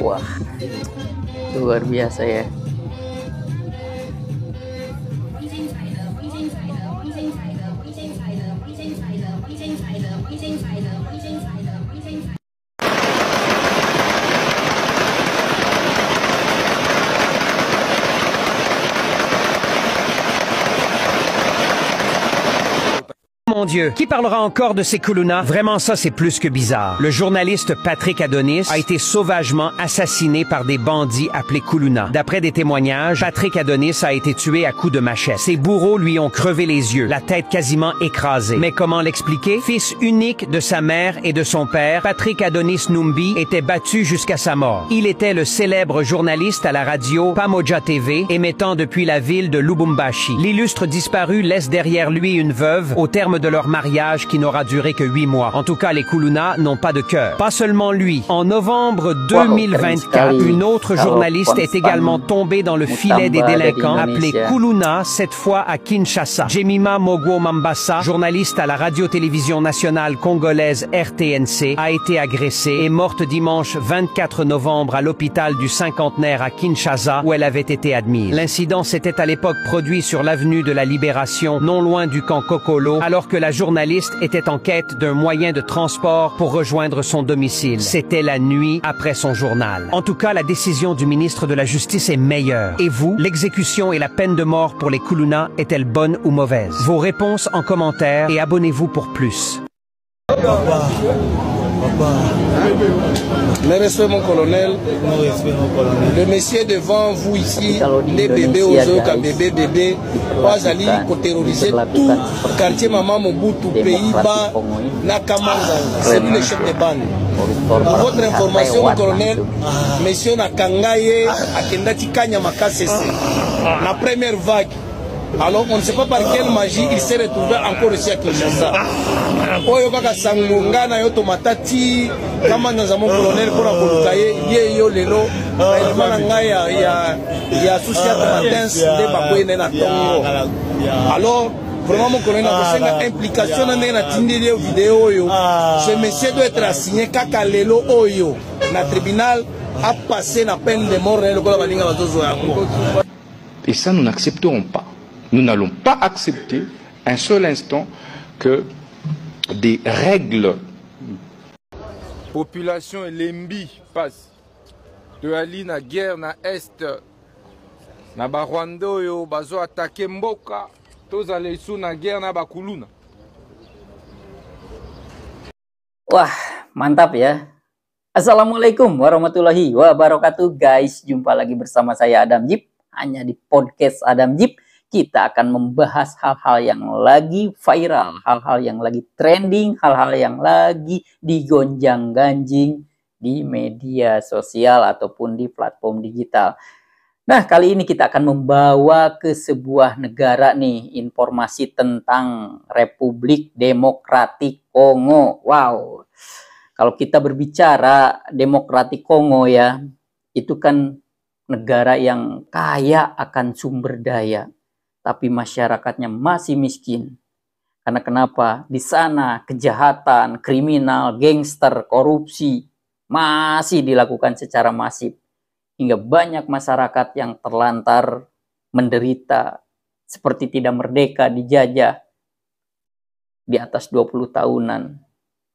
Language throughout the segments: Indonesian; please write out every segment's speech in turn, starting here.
Wah, luar biasa ya. Mon Dieu, qui parlera encore de ces Kuluna? Vraiment, ça, c'est plus que bizarre. Le journaliste Patrick Adonis a été sauvagement assassiné par des bandits appelés Kuluna. D'après des témoignages, Patrick Adonis a été tué à coups de machette. Ses bourreaux lui ont crevé les yeux, la tête quasiment écrasée. Mais comment l'expliquer? Fils unique de sa mère et de son père, Patrick Adonis Numbi était battu jusqu'à sa mort. Il était le célèbre journaliste à la radio Pamoja TV, émettant depuis la ville de Lubumbashi. L'illustre disparu laisse derrière lui une veuve au terme de leur mariage qui n'aura duré que 8 mois. En tout cas, les Kuluna n'ont pas de cœur. Pas seulement lui. En novembre 2024, une autre journaliste est également tombée dans le filet des délinquants appelés Kuluna, cette fois à Kinshasa. Jemima Mogwo Mambasa, journaliste à la radio-télévision nationale congolaise RTNC, a été agressée et morte dimanche 24 novembre à l'hôpital du Cinquantenaire à Kinshasa où elle avait été admise. L'incident s'était à l'époque produit sur l'avenue de la Libération, non loin du camp Kokolo, alors que la journaliste était en quête d'un moyen de transport pour rejoindre son domicile. C'était la nuit après son journal. En tout cas, la décision du ministre de la Justice est meilleure. Et vous, l'exécution et la peine de mort pour les Kuluna est-elle bonne ou mauvaise? Vos réponses en commentaire et abonnez-vous pour plus. Papa. Le respect mon colonel. Le monsieur devant vous ici, les bébés aux autres, bébé, pas allé terroriser tout quartier Maman Mobutu, Pays-Bas, Nakamanga, c'est lui le chef de bande. Pour votre information, mon colonel, monsieur Nakangaye, Akendati Kanya Makasese, la première vague. Alors on ne sait pas par quelle magie il s'est retrouvé encore ici à Kinshasa. Oyo kaka sangunga na yo tomatati kama nza mon colonel pour akolukaye ye yo lelo na ngai ya souci à tomatens de bakwene na tongo. Alors vraiment mon colonel a une implication dans la tindeli vidéo oyo. Ce monsieur doit être assigné kaka lelo oyo na tribunal a passé la peine de mort le kola balinga bazozo yango. Et ça nous n'accepterons pas. Nous n'allons pas accepter un seul instant que des règles. Population Lembi passe de ali na guerre na est na Rwanda yo bazo attaquer mboka tous aller sous na guerre na Kuluna. Wah, mantap ya. Assalamualaikum warahmatullahi wabarakatuh guys. Jumpa lagi bersama saya Adam Jeep hanya di podcast Adam Jeep. Kita akan membahas hal-hal yang lagi viral, hal-hal yang lagi trending, hal-hal yang lagi digonjang-ganjing di media sosial ataupun di platform digital. Nah, kali ini kita akan membawa ke sebuah negara nih, informasi tentang Republik Demokratik Kongo. Wow, kalau kita berbicara Demokratik Kongo ya, itu kan negara yang kaya akan sumber daya. Tapi masyarakatnya masih miskin. Karena kenapa? Di sana kejahatan, kriminal, gangster, korupsi masih dilakukan secara masif. Hingga banyak masyarakat yang terlantar, menderita, seperti tidak merdeka, dijajah. Di atas 20 tahunan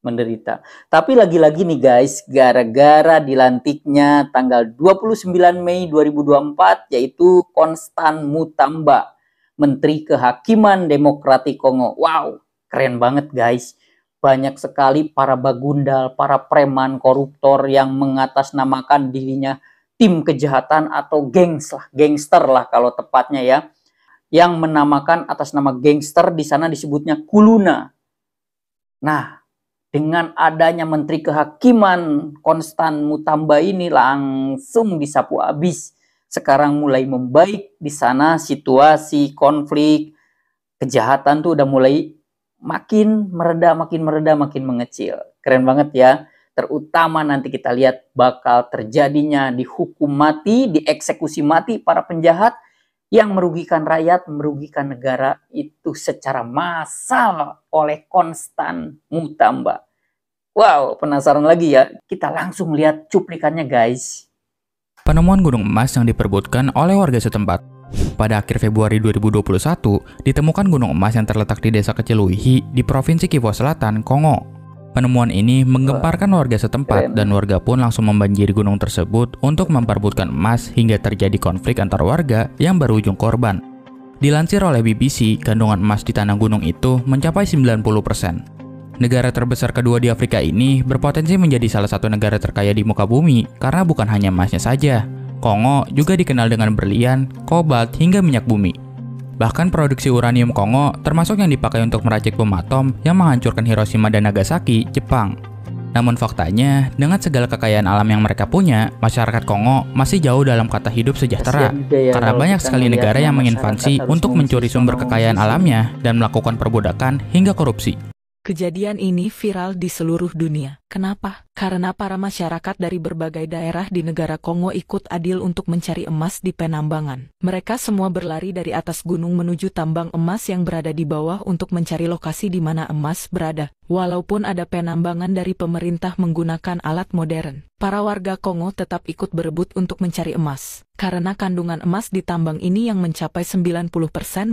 menderita. Tapi lagi-lagi nih guys, gara-gara dilantiknya tanggal 29 Mei 2024, yaitu Constant Mutamba, Menteri Kehakiman Demokratik Kongo. Wow, keren banget guys. Banyak sekali para bagundal, para preman, koruptor yang mengatasnamakan dirinya tim kejahatan atau gangster lah kalau tepatnya ya. Yang menamakan atas nama gangster di sana disebutnya Kuluna. Nah, dengan adanya Menteri Kehakiman Constant Mutamba ini langsung disapu habis. Sekarang mulai membaik di sana, situasi konflik kejahatan tuh udah mulai makin mereda, makin mengecil. Keren banget ya. Terutama nanti kita lihat bakal terjadinya dihukum mati, dieksekusi mati para penjahat yang merugikan rakyat, merugikan negara itu secara massal oleh Konstan Mutamba. Wow, penasaran lagi ya? Kita langsung lihat cuplikannya guys. Penemuan gunung emas yang diperebutkan oleh warga setempat. Pada akhir Februari 2021, ditemukan gunung emas yang terletak di desa kecil Luihi di Provinsi Kivu Selatan, Kongo. Penemuan ini menggemparkan warga setempat dan warga pun langsung membanjiri gunung tersebut untuk memperebutkan emas hingga terjadi konflik antar warga yang berujung korban. Dilansir oleh BBC, kandungan emas di tanah gunung itu mencapai 90%. Negara terbesar kedua di Afrika ini berpotensi menjadi salah satu negara terkaya di muka bumi karena bukan hanya emasnya saja. Kongo juga dikenal dengan berlian, kobalt, hingga minyak bumi. Bahkan produksi uranium Kongo termasuk yang dipakai untuk meracik bom atom yang menghancurkan Hiroshima dan Nagasaki, Jepang. Namun faktanya, dengan segala kekayaan alam yang mereka punya, masyarakat Kongo masih jauh dalam kata hidup sejahtera. Karena banyak sekali negara yang menginvasi untuk mencuri sumber kekayaan alamnya dan melakukan perbudakan hingga korupsi. Kejadian ini viral di seluruh dunia. Kenapa? Karena para masyarakat dari berbagai daerah di negara Kongo ikut adil untuk mencari emas di penambangan. Mereka semua berlari dari atas gunung menuju tambang emas yang berada di bawah untuk mencari lokasi di mana emas berada. Walaupun ada penambangan dari pemerintah menggunakan alat modern, para warga Kongo tetap ikut berebut untuk mencari emas. Karena kandungan emas di tambang ini yang mencapai 90%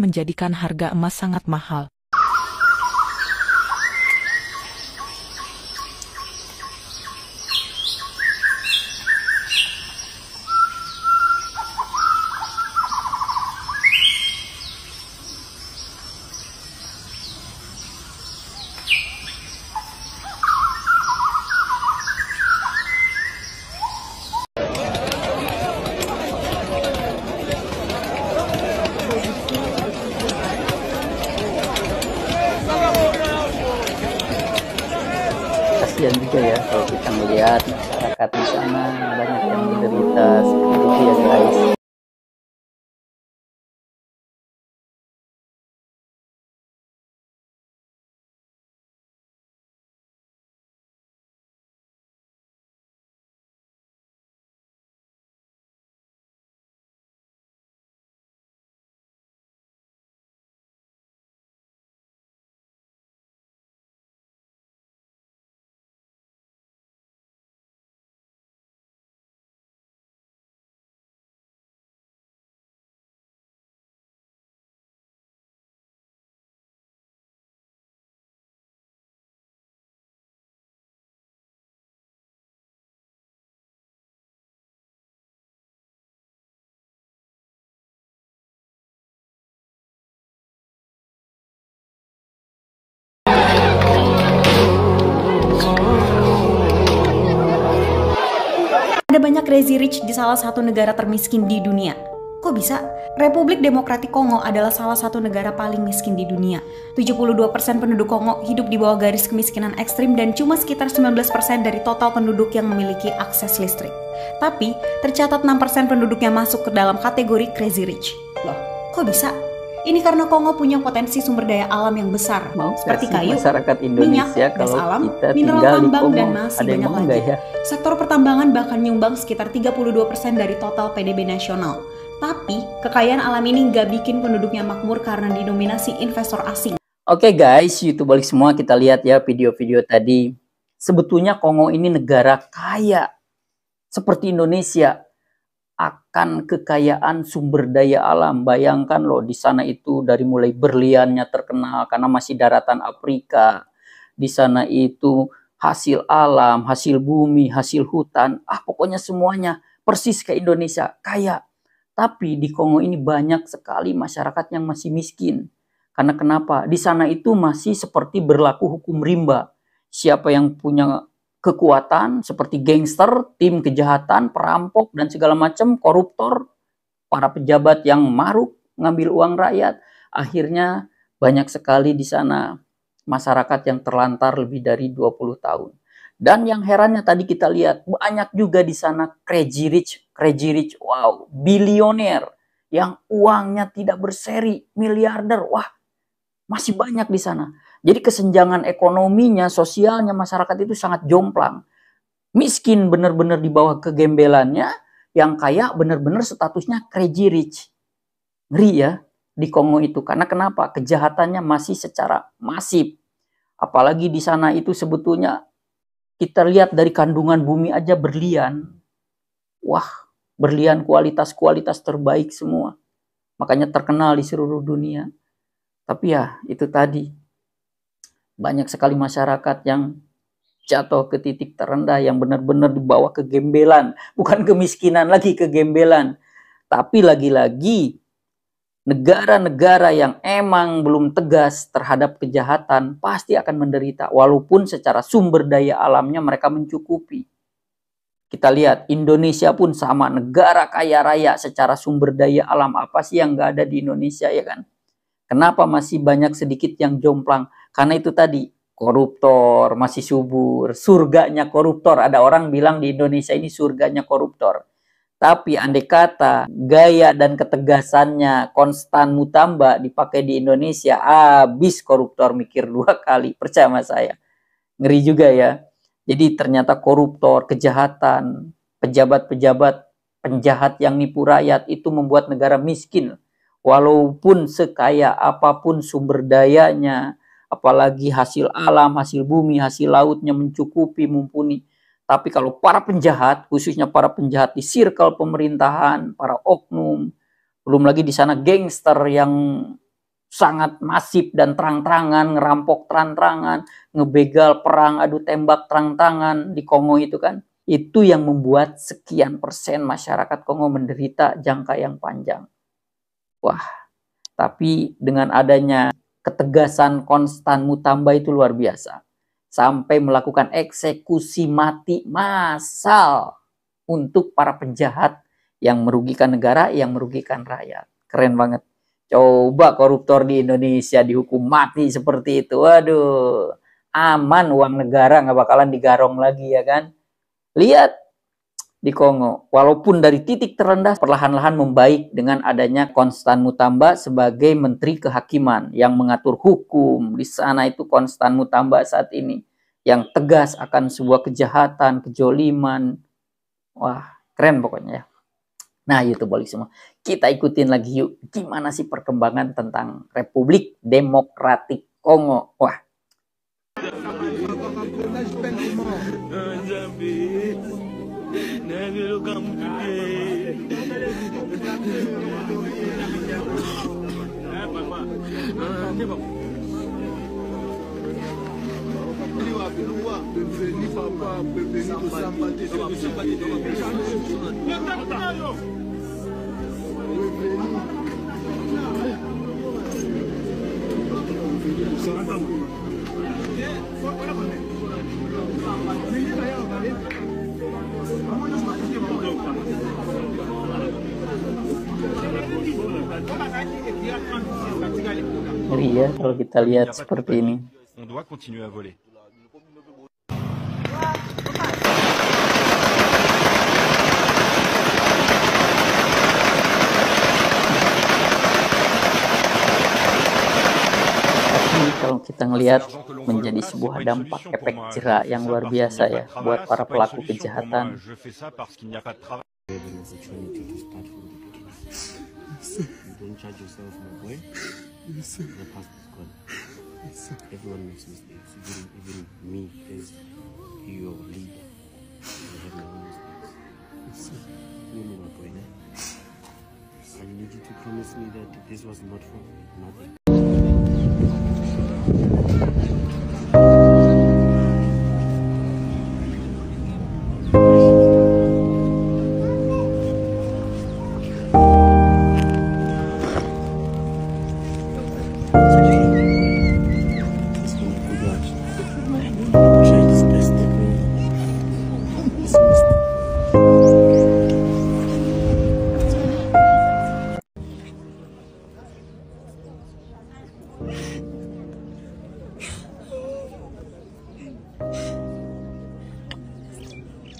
menjadikan harga emas sangat mahal. Kasihan juga ya kalau kita melihat masyarakat di sana banyak yang menderita seperti itu ya guys. Ada banyak crazy rich di salah satu negara termiskin di dunia. Kok bisa? Republik Demokratik Kongo adalah salah satu negara paling miskin di dunia. 72% penduduk Kongo hidup di bawah garis kemiskinan ekstrim dan cuma sekitar 19% dari total penduduk yang memiliki akses listrik. Tapi, tercatat 6% penduduknya masuk ke dalam kategori crazy rich. Loh, kok bisa? Ini karena Kongo punya potensi sumber daya alam yang besar, seperti kayu, masyarakat minyak, Indonesia gas kalau alam, kita mineral tinggal di tambang, Kongo, dan masih ada yang banyak mau lagi. nggak ya? Sektor pertambangan bahkan nyumbang sekitar 32% dari total PDB nasional. Tapi, kekayaan alam ini nggak bikin penduduknya makmur karena didominasi investor asing. Oke guys, YouTube balik semua, kita lihat ya video-video tadi. Sebetulnya Kongo ini negara kaya seperti Indonesia akan kekayaan sumber daya alam. Bayangkan loh, di sana itu dari mulai berliannya terkenal karena masih daratan Afrika. Di sana itu hasil alam, hasil bumi, hasil hutan, pokoknya semuanya persis kayak Indonesia, kaya. Tapi di Kongo ini banyak sekali masyarakat yang masih miskin. Karena kenapa? Di sana itu masih seperti berlaku hukum rimba. Siapa yang punya kekuatan seperti gangster, tim kejahatan, perampok, dan segala macam, koruptor, para pejabat yang maruk ngambil uang rakyat. Akhirnya banyak sekali di sana masyarakat yang terlantar lebih dari 20 tahun. Dan yang herannya tadi kita lihat, banyak juga di sana crazy rich, wow, bilioner yang uangnya tidak berseri, miliarder, wah, masih banyak di sana. Jadi kesenjangan ekonominya, sosialnya masyarakat itu sangat jomplang. Miskin benar-benar di bawah kegembelannya, yang kaya benar-benar statusnya crazy rich. Ngeri ya di Kongo itu. Karena kenapa? Kejahatannya masih secara masif. Apalagi di sana itu sebetulnya kita lihat dari kandungan bumi aja berlian. Wah, berlian kualitas terbaik semua. Makanya terkenal di seluruh dunia. Tapi ya itu tadi. Banyak sekali masyarakat yang jatuh ke titik terendah, yang benar-benar dibawa kegembelan. Bukan kemiskinan lagi, kegembelan. Tapi lagi-lagi negara-negara yang emang belum tegas terhadap kejahatan pasti akan menderita. Walaupun secara sumber daya alamnya mereka mencukupi. Kita lihat Indonesia pun sama, negara kaya raya secara sumber daya alam. Apa sih yang nggak ada di Indonesia, ya kan? Kenapa masih banyak sedikit yang jomplang? Karena itu tadi, koruptor masih subur, surganya koruptor. Ada orang bilang di Indonesia ini surganya koruptor. Tapi andai kata gaya dan ketegasannya Konstan Mutamba dipakai di Indonesia, habis koruptor mikir 2 kali. Percaya sama saya. Ngeri juga ya. Jadi ternyata koruptor, kejahatan, pejabat-pejabat penjahat yang nipu rakyat itu membuat negara miskin. Walaupun sekaya apapun sumber dayanya, apalagi hasil alam, hasil bumi, hasil lautnya mencukupi, mumpuni. Tapi kalau para penjahat, khususnya para penjahat di circle pemerintahan, para oknum, belum lagi di sana gangster yang sangat masif dan terang-terangan, ngerampok terang-terangan, ngebegal, perang, adu tembak terang-terangan di Kongo itu kan. Itu yang membuat sekian persen masyarakat Kongo menderita jangka yang panjang. Wah, tapi dengan adanya ketegasan Konstan Mutamba itu luar biasa. Sampai melakukan eksekusi mati massal untuk para penjahat yang merugikan negara, yang merugikan rakyat. Keren banget. Coba koruptor di Indonesia dihukum mati seperti itu. Waduh, aman, uang negara nggak bakalan digarong lagi, ya kan? Lihat di Kongo, walaupun dari titik terendah perlahan-lahan membaik dengan adanya Konstan Mutamba sebagai Menteri Kehakiman yang mengatur hukum. Di sana itu Konstan Mutamba saat ini yang tegas akan sebuah kejahatan, kejoliman. Wah, keren pokoknya ya. Nah, YouTubeolik semua, kita ikutin lagi yuk, gimana sih perkembangan tentang Republik Demokratik Kongo. Wah. Ngeri ya kalau kita lihat seperti ini. Kalau kita ngelihat menjadi sebuah dampak efek jera yang luar biasa ya buat para pelaku kejahatan.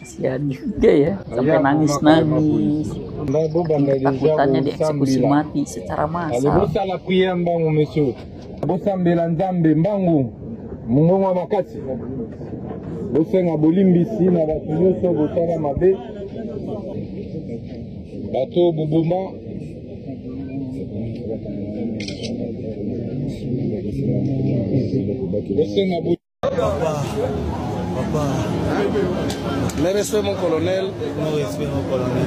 Kasihan juga ya, sampai nangis-nangis. Takutannya dieksekusi mati secara massal. Bosambela Nzambe mbangu mungongo makasi bosenga bolimbisi na bato nyonso bosala mabe bato boboma Le respect mon colonel.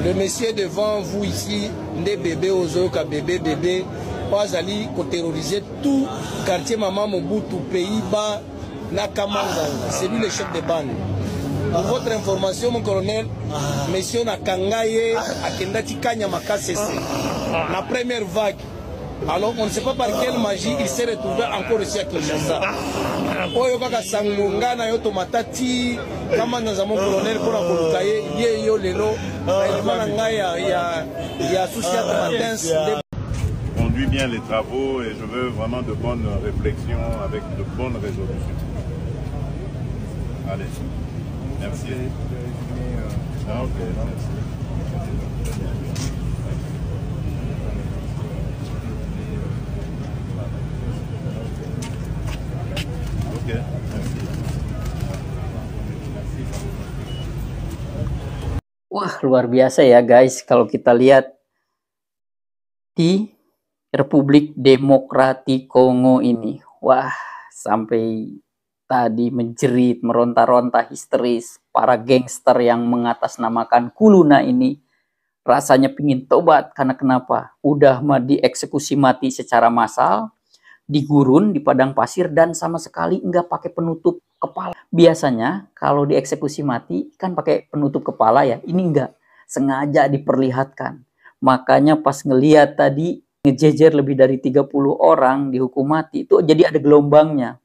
Le monsieur devant vous ici, des bébés aux yeux, bébé, pas aller terroriser tout quartier Maman Mobutu, Pays-Bas, Nakamanga. C'est lui le chef de bande. Pour votre information, mon colonel, monsieur Nakangaye, Akendati Kanya Makasese, la première vague. Alors, on ne sait pas par quelle magie il s'est retrouvé encore ici à Kinshasa. Oyo kaka sangungana yo tomatati kama nza mon colonel pour akolukaye ye yo lelo na ngai ya souci à conduit bien les travaux et je veux vraiment de bonnes réflexions avec de bonnes résolutions. Allez. Merci. Ah, ok, merci. Ok, merci. Wah, luar biasa ya guys, kalau kita lihat di Republik Demokratik Kongo ini. Wah, sampai tadi menjerit, meronta-ronta histeris. Para gangster yang mengatasnamakan Kuluna ini rasanya pingin tobat. Karena kenapa? Udah mah dieksekusi mati secara massal, digurun di padang pasir, dan sama sekali nggak pakai penutup kepala. Biasanya kalau dieksekusi mati kan pakai penutup kepala ya, ini nggak, sengaja diperlihatkan. Makanya pas ngeliat tadi ngejejer lebih dari 30 orang dihukum mati, itu jadi ada gelombangnya.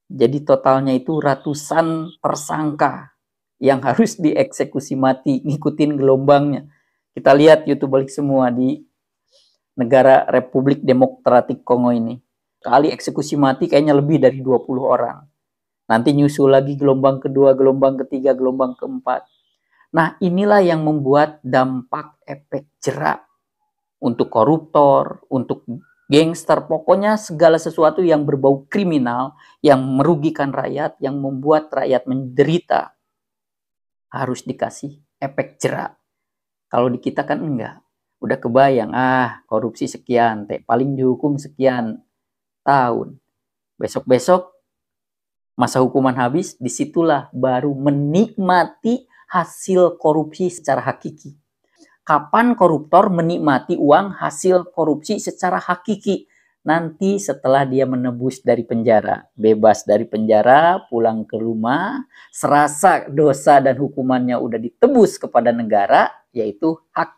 Jadi totalnya itu ratusan tersangka yang harus dieksekusi mati, ngikutin gelombangnya. Kita lihat YouTube balik semua di negara Republik Demokratik Kongo ini. Kali eksekusi mati kayaknya lebih dari 20 orang. Nanti nyusul lagi gelombang kedua, gelombang ketiga, gelombang keempat. Nah, inilah yang membuat dampak efek jerak untuk koruptor, untuk gangster, pokoknya segala sesuatu yang berbau kriminal, yang merugikan rakyat, yang membuat rakyat menderita, harus dikasih efek jerak. Kalau di kita kan enggak. Udah kebayang, korupsi sekian, paling dihukum sekian tahun. Besok-besok masa hukuman habis, disitulah baru menikmati hasil korupsi secara hakiki. Kapan koruptor menikmati uang hasil korupsi secara hakiki? Nanti setelah dia menebus dari penjara, bebas dari penjara, pulang ke rumah, serasa dosa dan hukumannya udah ditebus kepada negara, yaitu hak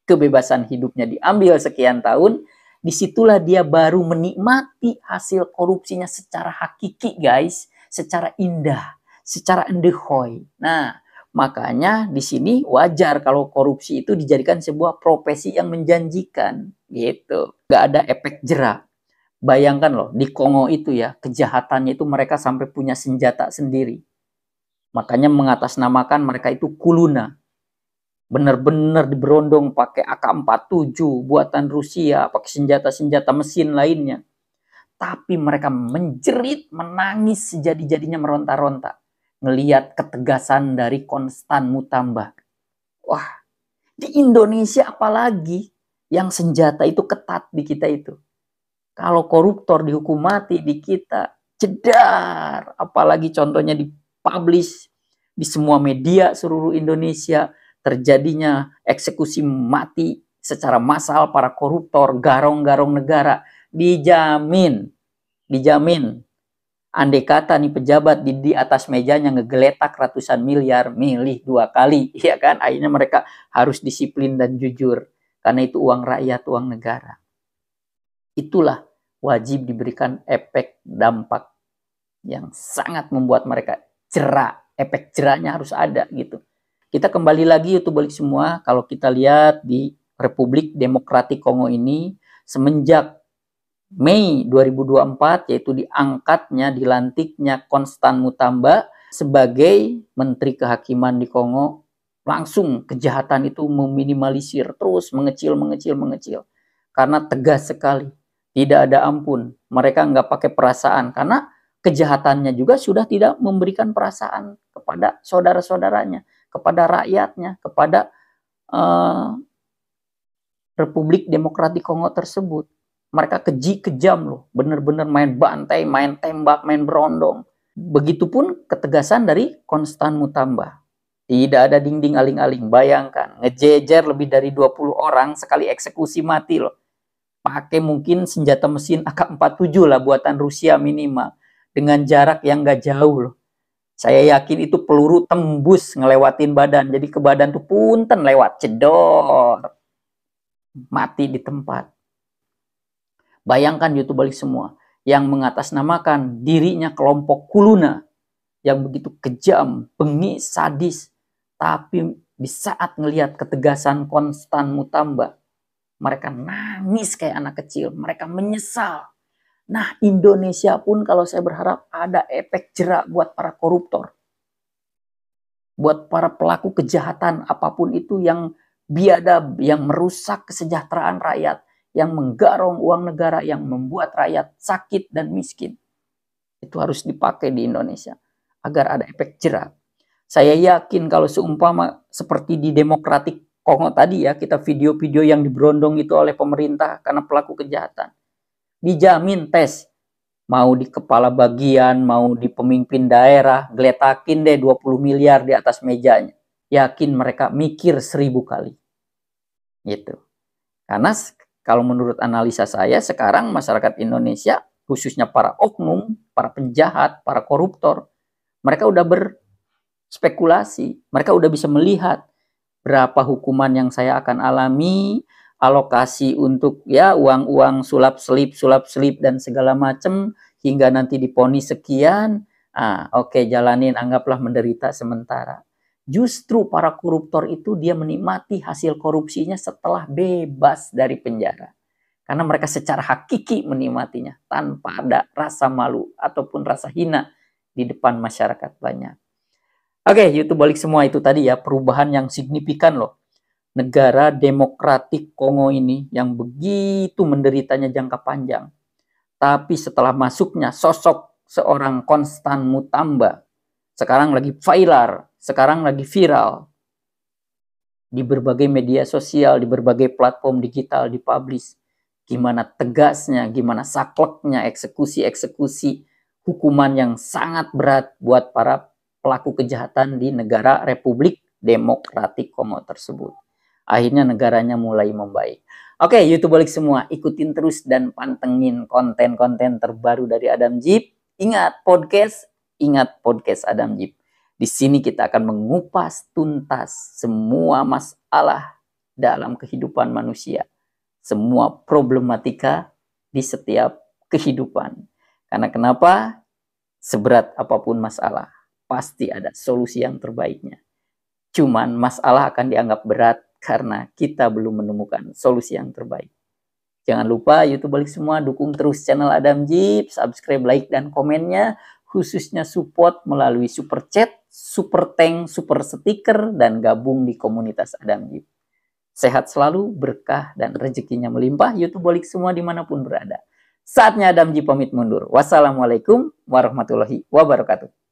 kebebasan hidupnya diambil sekian tahun, disitulah dia baru menikmati hasil korupsinya secara hakiki guys, secara indah, secara endehoy. Nah, makanya di sini wajar kalau korupsi itu dijadikan sebuah profesi yang menjanjikan, gitu. Gak ada efek jerak. Bayangkan loh, di Kongo itu ya, kejahatannya itu mereka sampai punya senjata sendiri. Makanya mengatasnamakan mereka itu Kuluna. Benar-benar diberondong pakai AK-47 buatan Rusia, pakai senjata-senjata mesin lainnya. Tapi mereka menjerit, menangis sejadi-jadinya, meronta-ronta. Ngelihat ketegasan dari Konstan Mutamba. Wah, di Indonesia apalagi yang senjata itu ketat di kita itu. Kalau koruptor dihukum mati di kita, jedar. Apalagi contohnya dipublish di semua media seluruh Indonesia, terjadinya eksekusi mati secara massal para koruptor, garong-garong negara, dijamin. Andai kata nih pejabat di atas mejanya ngegeletak ratusan miliar, milih 2 kali, ya kan? Akhirnya mereka harus disiplin dan jujur, karena itu uang rakyat, uang negara. Itulah wajib diberikan efek dampak yang sangat membuat mereka jerak. Efek jeraknya harus ada gitu. Kita kembali lagi YouTube balik semua. Kalau kita lihat di Republik Demokratik Kongo ini, semenjak Mei 2024, yaitu diangkatnya, dilantiknya Konstan Mutamba sebagai Menteri Kehakiman di Kongo, langsung kejahatan itu meminimalisir, terus mengecil. Karena tegas sekali, tidak ada ampun. Mereka nggak pakai perasaan, karena kejahatannya juga sudah tidak memberikan perasaan kepada saudara-saudaranya, kepada rakyatnya, kepada Republik Demokratik Kongo tersebut. Mereka keji, kejam loh. Bener-bener main bantai, main tembak, main berondong. Begitupun ketegasan dari Konstan Mutamba. Tidak ada dinding aling-aling. Bayangkan, ngejejer lebih dari 20 orang sekali eksekusi mati loh. Pakai mungkin senjata mesin AK-47 lah buatan Rusia minimal. Dengan jarak yang gak jauh loh. Saya yakin itu peluru tembus ngelewatin badan. Jadi ke badan tuh punten lewat. Cedor. Mati di tempat. Bayangkan YouTube balik semua yang mengatasnamakan dirinya kelompok Kuluna yang begitu kejam, bengis, sadis. Tapi di saat ngelihat ketegasan Konstan Mutamba, mereka nangis kayak anak kecil. Mereka menyesal. Nah, Indonesia pun kalau saya berharap ada efek jerak buat para koruptor. Buat para pelaku kejahatan apapun itu yang biadab, yang merusak kesejahteraan rakyat. Yang menggarong uang negara, yang membuat rakyat sakit dan miskin. Itu harus dipakai di Indonesia agar ada efek jerak. Saya yakin kalau seumpama seperti di Demokratik Kongo tadi ya, kita video-video yang diberondong itu oleh pemerintah karena pelaku kejahatan. Dijamin tes, mau di kepala bagian, mau di pemimpin daerah, geletakin deh 20 miliar di atas mejanya. Yakin mereka mikir 1000 kali. Gitu. Karena kalau menurut analisa saya, sekarang masyarakat Indonesia, khususnya para oknum, para penjahat, para koruptor, mereka udah berspekulasi, mereka udah bisa melihat berapa hukuman yang saya akan alami, alokasi untuk ya uang-uang sulap-selip dan segala macam, hingga nanti diponis sekian, oke, jalanin, anggaplah menderita sementara. Justru para koruptor itu dia menikmati hasil korupsinya setelah bebas dari penjara. Karena mereka secara hakiki menikmatinya tanpa ada rasa malu ataupun rasa hina di depan masyarakat banyak. Oke, YouTube balik semua itu tadi ya, perubahan yang signifikan loh. Negara Demokratik Kongo ini yang begitu menderitanya jangka panjang. Tapi setelah masuknya sosok seorang Konstan Mutamba, sekarang lagi viral, sekarang lagi viral di berbagai media sosial, di berbagai platform digital, dipublish. Gimana tegasnya, gimana sakleknya eksekusi-eksekusi hukuman yang sangat berat buat para pelaku kejahatan di negara Republik Demokratik Kongo tersebut. Akhirnya negaranya mulai membaik. Oke, YouTube balik semua, ikutin terus dan pantengin konten-konten terbaru dari Adam Jeep. Ingat podcast Adam Jeep. Di sini kita akan mengupas tuntas semua masalah dalam kehidupan manusia. Semua problematika di setiap kehidupan. Karena kenapa? Seberat apapun masalah, pasti ada solusi yang terbaiknya. Cuman masalah akan dianggap berat karena kita belum menemukan solusi yang terbaik. Jangan lupa YouTube balik semua, dukung terus channel Adam Jeep, subscribe, like, dan komennya. Khususnya support melalui super chat, super thank, super stiker, dan gabung di komunitas Adam Jeep. Sehat selalu, berkah, dan rezekinya melimpah. YouTube balik semua dimanapun berada. Saatnya Adam Jeep pamit mundur. Wassalamualaikum warahmatullahi wabarakatuh.